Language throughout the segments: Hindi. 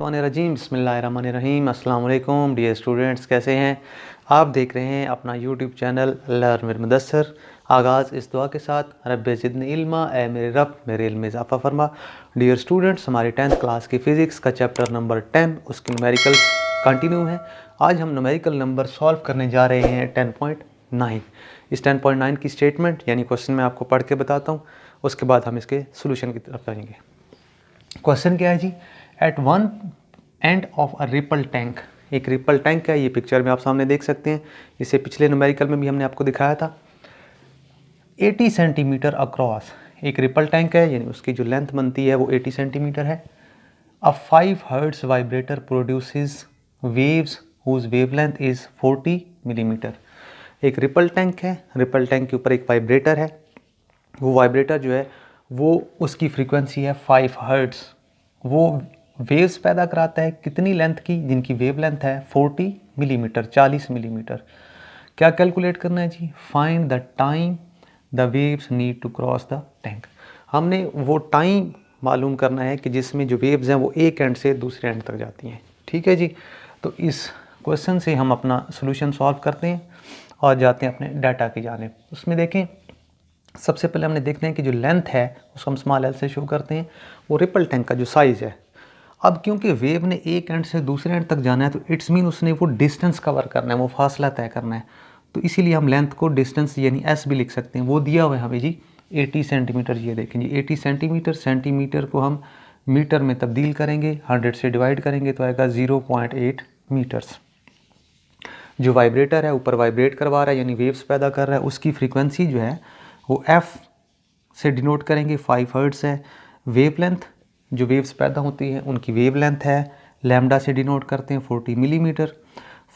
मिनशैतानिर्रजीम बिस्मिल्लाहिर्रहमानिर्रहीम। अस्सलाम वालेकुम डियर स्टूडेंट्स, कैसे हैं आप? देख रहे हैं अपना YouTube channel learn with Mudassar. आगाज़ इस दुआ के साथ, रब्बे ज़िदनी इल्मा, ए मेरे रब मेरे इल्म में इज़ाफ़ा फरमा। डियर स्टूडेंट्स, हमारी 10th क्लास की फ़िज़िक्स का चैप्टर नंबर 10 उसकी न्यूमेरिकल्स कंटिन्यू है। आज हम न्यूमेरिकल नंबर सॉल्व करने जा रहे हैं 10.9। इस 10.9 की स्टेटमेंट यानी क्वेश्चन मैं आपको पढ़ के बताता हूँ, उसके बाद हम इसके सोल्यूशन की तरफ जाएंगे। क्वेश्चन क्या है जी? At one end of a ripple tank, एक रिपल टैंक है, ये पिक्चर में आप सामने देख सकते हैं। इसे पिछले न्यूमेरिकल में भी हमने आपको दिखाया था। 80 सेंटीमीटर अक्रॉस एक रिपल टैंक है, यानी उसकी जो लेंथ बनती है वो 80 सेंटीमीटर है। A 5 hertz vibrator produces waves whose wavelength is 40 millimetre. एक रिपल टैंक है, रिपल टैंक के ऊपर एक वाइब्रेटर है। वो वाइब्रेटर जो है वो उसकी फ्रीक्वेंसी है 5 हर्ट्ज। वो वेव्स पैदा कराता है कितनी लेंथ की? जिनकी वेव लेंथ है 40 मिलीमीटर, 40 मिलीमीटर। क्या कैलकुलेट करना है जी? Find the time the waves need to cross the tank. हमने वो टाइम मालूम करना है कि जिसमें जो वेव्स हैं वो एक एंड से दूसरे एंड तक जाती हैं। ठीक है जी। तो इस क्वेश्चन से हम अपना सोल्यूशन सॉल्व करते हैं और जाते हैं अपने डाटा की जानिब। उसमें देखें, सबसे पहले हमने देखते हैं कि जो लेंथ है उसको हम स्मॉल एल से शो करते हैं। वो रिपल टैंक का जो साइज़ है, अब क्योंकि वेव ने एक एंड से दूसरे एंड तक जाना है तो इट्स मीन उसने वो डिस्टेंस कवर करना है, वो फासला तय करना है। तो इसीलिए हम लेंथ को डिस्टेंस यानी एस भी लिख सकते हैं। वो दिया हुआ है हमें जी 80 सेंटीमीटर। ये देखें जी 80 सेंटीमीटर, सेंटीमीटर को हम मीटर में तब्दील करेंगे, 100 से डिवाइड करेंगे तो आएगा 0.8 मीटर्स। जो वाइब्रेटर है ऊपर वाइब्रेट करवा रहा है यानी वेव्स पैदा कर रहा है, उसकी फ्रीक्वेंसी जो है वो एफ से डिनोट करेंगे, 5 हर्ट्ज है। वेव लेंथ, जो वेव्स पैदा होती हैं उनकी वेव लेंथ है, लैम्डा से डिनोट करते हैं 40 मिलीमीटर।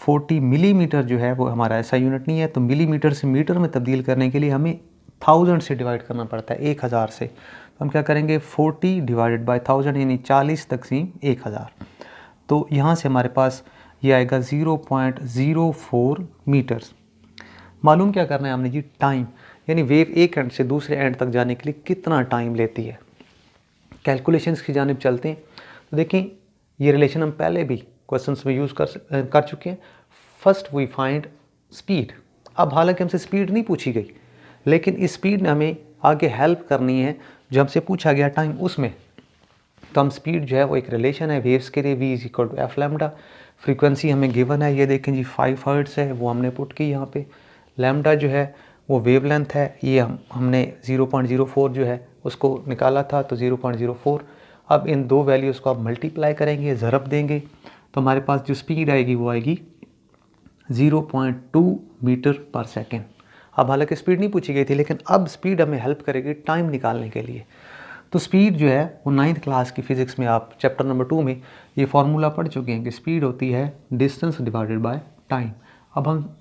40 मिलीमीटर जो है वो हमारा ऐसा यूनिट नहीं है, तो मिलीमीटर से मीटर में तब्दील करने के लिए हमें 1000 से डिवाइड करना पड़ता है, 1000 से। तो हम क्या करेंगे, 40 डिवाइडेड बाई 1000 यानी 40 तक़सीम 1000। तो यहाँ से हमारे पास ये आएगा 0.04 मीटर्स। मालूम क्या करना है हमने जी? टाइम, यानी वेव एक एंड से दूसरे एंड तक जाने के लिए कितना टाइम लेती है। कैलकुलेशंस की जानिब चलते हैं। तो देखें, ये रिलेशन हम पहले भी क्वेश्चंस में यूज़ कर चुके हैं। First we find speed. अब हालांकि हमसे स्पीड नहीं पूछी गई, लेकिन इस स्पीड ने हमें आगे हेल्प करनी है जो हमसे पूछा गया टाइम उसमें। तो हम स्पीड जो है वो एक रिलेशन है वेव्स के लिए, v is equal to F lambda. Frequency हमें गिवन है, ये देखें जी 5 हर्ट्ज है, वो हमने पुट की यहाँ पे। लैम्डा जो है वो वेव लेंथ है, ये हमने 0.04 जो है उसको निकाला था, तो 0.04। अब इन दो वैल्यूज़ को आप मल्टीप्लाई करेंगे, ज़रब देंगे, तो हमारे पास जो स्पीड आएगी वो आएगी 0.2 मीटर पर सेकेंड। अब हालांकि स्पीड नहीं पूछी गई थी, लेकिन अब स्पीड हमें हेल्प करेगी टाइम निकालने के लिए। तो स्पीड जो है वो 9th क्लास की फ़िज़िक्स में आप चैप्टर नंबर 2 में ये फार्मूला पढ़ चुके हैं कि स्पीड होती है डिस्टेंस डिवाइडेड बाय टाइम। अब हम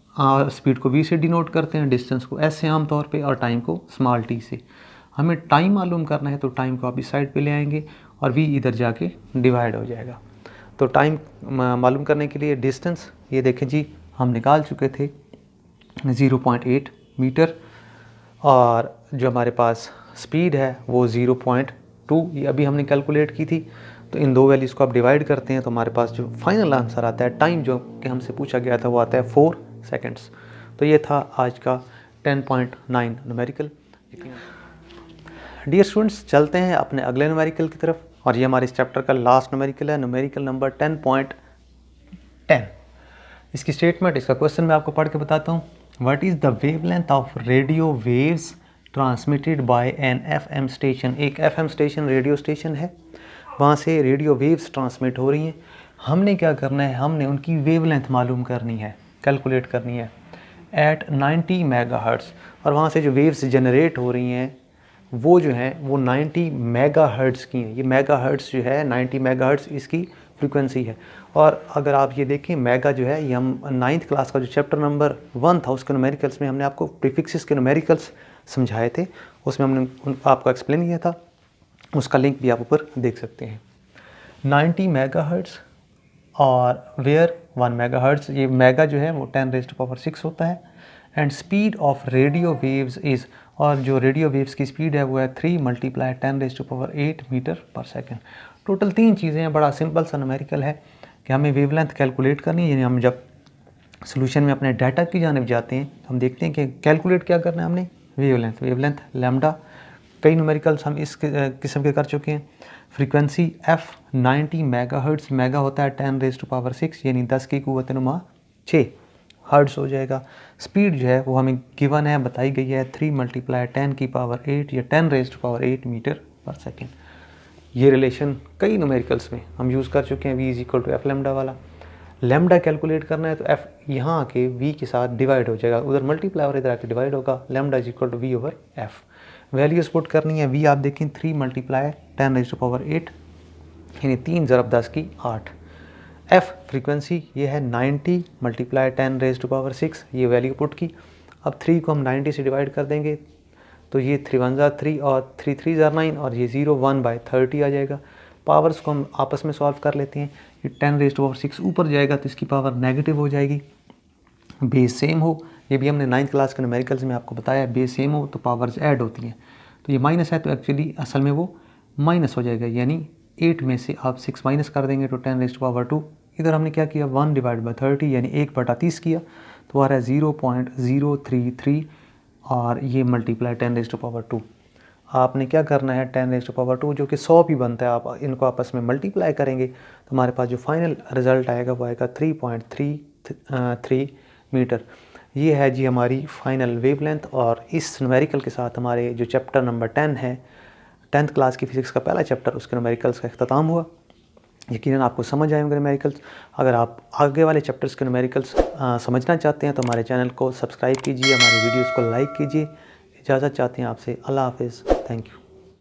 स्पीड को v से डिनोट करते हैं, डिस्टेंस को s से आमतौर पे, और टाइम को स्मॉल t से। हमें टाइम मालूम करना है तो टाइम को आप इस साइड पे ले आएंगे और v इधर जाके डिवाइड हो जाएगा। तो टाइम मालूम करने के लिए डिस्टेंस, ये देखें जी हम निकाल चुके थे 0.8 मीटर, और जो हमारे पास स्पीड है वो 0.2 ये अभी हमने कैलकुलेट की थी। तो इन दो वैल्यूज़ को आप डिवाइड करते हैं तो हमारे पास जो फाइनल आंसर आता है, टाइम जो कि हमसे पूछा गया था, वो आता है 4 सेकेंड्स। तो ये था आज का 10.9 न्यूमेरिकल। डियर स्टूडेंट्स, चलते हैं अपने अगले न्यूमेरिकल की तरफ, और ये हमारे इस चैप्टर का लास्ट न्यूमेरिकल है, न्यूमेरिकल नंबर 10.10। इसकी स्टेटमेंट, इसका क्वेश्चन मैं आपको पढ़ के बताता हूँ। What is the wavelength of radio waves transmitted by an FM station. एक FM स्टेशन रेडियो स्टेशन है, वहाँ से रेडियो वेव्स ट्रांसमिट हो रही हैं। हमने क्या करना है, हमने उनकी वेवलेंथ मालूम करनी है, कैलकुलेट करनी है एट 90 मेगाहर्ट्ज़। और वहाँ से जो वेव्स जनरेट हो रही हैं वो जो हैं वो 90 मेगाहर्ट्ज़ की हैं। ये मेगाहर्ट्ज़ जो है 90 मेगाहर्ट्ज़ इसकी फ्रीक्वेंसी है। और अगर आप ये देखें, मेगा जो है ये हम 9th क्लास का जो चैप्टर नंबर 1 था उसके न्यूमेरिकल्स में हमने आपको प्रीफिक्सेस के न्यूमेरिकल्स समझाए थे, उसमें हमने आपको एक्सप्लेन किया था, उसका लिंक भी आप ऊपर देख सकते हैं। 90 मेगाहर्ट्ज़ और वेयर 1 मेगाहर्ट्ज़, ये मेगा जो है वो 10⁻⁶ होता है। And speed of radio waves is, और जो रेडियो वेव्स की स्पीड है वो है 3 × 10⁸ मीटर पर सेकेंड। टोटल 3 चीज़ें हैं। बड़ा सिंपल सा न्यूमेरिकल है कि हमें वेवलेंथ कैलकुलेट करनी है, यानी हम जब सोल्यूशन में अपने डाटा की जानिब जाते हैं तो हम देखते हैं कि कैलकुलेट क्या करना है हमने, वेवलेंथ लैम्डा। कई न्यूमेरिकल्स हम इस किस्म के कर चुके हैं। फ्रीक्वेंसी एफ 90 मेगाहर्ट्ज़, मेगा होता है 10⁻⁶, यानी 10 की क़ुव्वत नुमा 6 हर्ट्ज़ हो जाएगा। स्पीड जो है वो हमें गिवन है, बताई गई है 3 × 10⁸ या 10⁸ मीटर पर सेकेंड। ये रिलेशन कई न्यूमेरिकल्स में हम यूज़ कर चुके हैं, v = f लैम्डा वाला। लैम्डा कैलकुलेट करना है तो f यहाँ आके v के साथ डिवाइड हो जाएगा, उधर मल्टीप्लाई और इधर आके डिवाइड होगा। Lambda = v/f। वैल्यूज़ पुट करनी है। v आप देखें 3 × 10⁸, यानी 3 × 10 की 8। f फ्रीक्वेंसी ये है 90 × 10⁻⁶, ये वैल्यू पुट की। अब 3 को हम 90 से डिवाइड कर देंगे तो ये 3 1 = 3 और 3 3 = 9 और ये 0 1/30 आ जाएगा। पावर्स को हम आपस में सॉल्व कर लेते हैं। ये 10⁻⁶ ऊपर जाएगा तो इसकी पावर नेगेटिव हो जाएगी। बेस सेम हो, ये भी हमने 9th क्लास के न्यूमेरिकल्स में आपको बताया, बेस सेम हो तो पावर्स ऐड होती हैं। तो ये माइनस है तो एक्चुअली असल में वो माइनस हो जाएगा, यानी 8 में से आप 6 माइनस कर देंगे तो 10⁻²। इधर हमने क्या किया, 1/30 यानी 1/30 किया तो आ रहा है 0.033 और ये मल्टीप्लाई 10⁻²। आपने क्या करना है, 10⁻² जो कि 100 भी बनता है, आप इनको आपस में मल्टीप्लाई करेंगे तो हमारे पास जो फाइनल रिज़ल्ट आएगा वो आएगा 3.33 मीटर। ये है जी हमारी फाइनल वेवलेंथ। और इस न्यूमेरिकल के साथ हमारे जो चैप्टर नंबर 10 है, 10th क्लास की फ़िज़िक्स का पहला चैप्टर, उसके न्यूमेरिकल्स का अख्ताम हुआ। यकीनन आपको समझ आए होंगे न्यूमेरिकल्स। अगर आप आगे वाले चैप्टर्स के न्यूमेरिकल्स समझना चाहते हैं तो हमारे चैनल को सब्सक्राइब कीजिए, हमारे वीडियोस को लाइक कीजिए। इजाज़त चाहते हैं आपसे, अल्लाह हाफ़िज़, थैंक यू।